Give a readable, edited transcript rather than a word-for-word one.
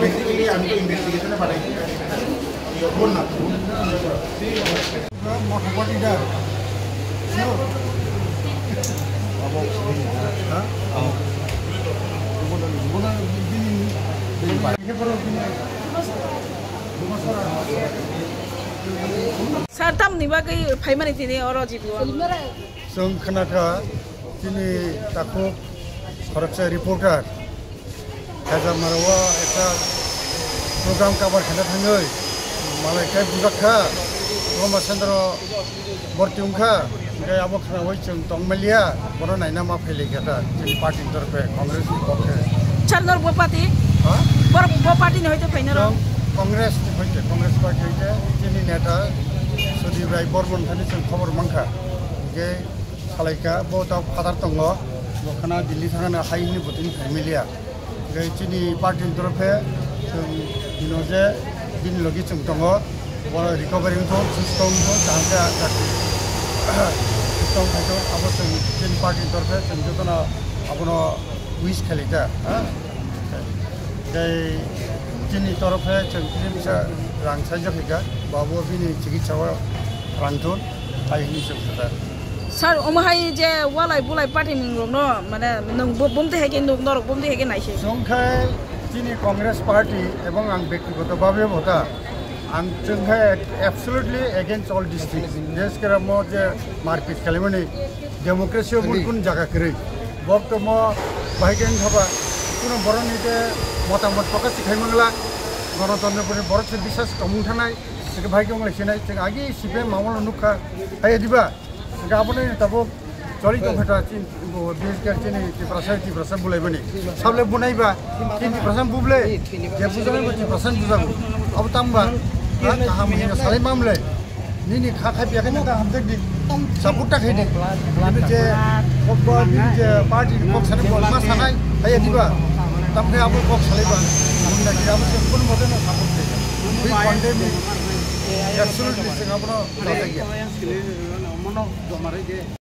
Basically, I'm doing investigation about your own not. What is that? No. Sir, tam ni ba kay 5 minutes ni oro jibu. Sung Kanaka, Tini Taku, Korupsi reporter. Kaza Marawa, eta program kabar kena thangai. Malai kai bujaka, Roma Sandro Bortiungka, kai abok khana hoi chung Tongmelia, bono naina ma phele kata, Tini party torpe Congress pokhe. Charnor bo party? Ha? Bo party ni hoite final. Congress hoite, Congress party hoite, Tini neta Sudi Rai Bormon thani chung khobor mangkha. Ge salaika bo ta father tongo, bo khana Delhi thangana hai ni butin familia. Chini party torpe inoje din logi chung tongo wala recovering to system to jangka system khaito abo chini party torpe jotona abono wish khalita dai chini torpe chini sa rang sajak hika babu bini chikitsa rangton ai ni chukta Sir, omahai je walai bulai party mingrong no, mana nung bomte hege nung norok bomte hege naise. Songkhai Chini Congress Party ebong ang ব্যক্তিগত bhabe bota ang chungkhai absolutely against all these things. Desh kara mo je market kalimani democracy bulkun jaga kre. Bokto mo bahiken thaba kuno boron ite motamot prokash sikhai mangla গণতন্ত্র পরে বড় বিশ্বাস কমুন থানায় থেকে ভাইকে মঙ্গলে সেনাই থেকে আগে সিপে মামলা নুখা হাই দিবা আপনি তব চলিত ঘটা বিএসকে চিনি প্রসাদ বুলাইবনি সাবলে বুনাইবা কিন্তু প্রসাদ বুবলে যে বুঝাইব প্রসাদ বুঝাবো আব তামবা কাহা মহিনা সালাই মামলে নিনি খা খাই পিয়াকে না হামদেক দি সাপুটটা খাই দে আমি যে যে পার্টি পক্ষ সাথে বলমা সানাই হাই দিবা তামকে আব পক্ষ সালাইবা আমরা কি আব কোন মতে না সাপোর্ট দে উই কন্ডেম absolutely sing apno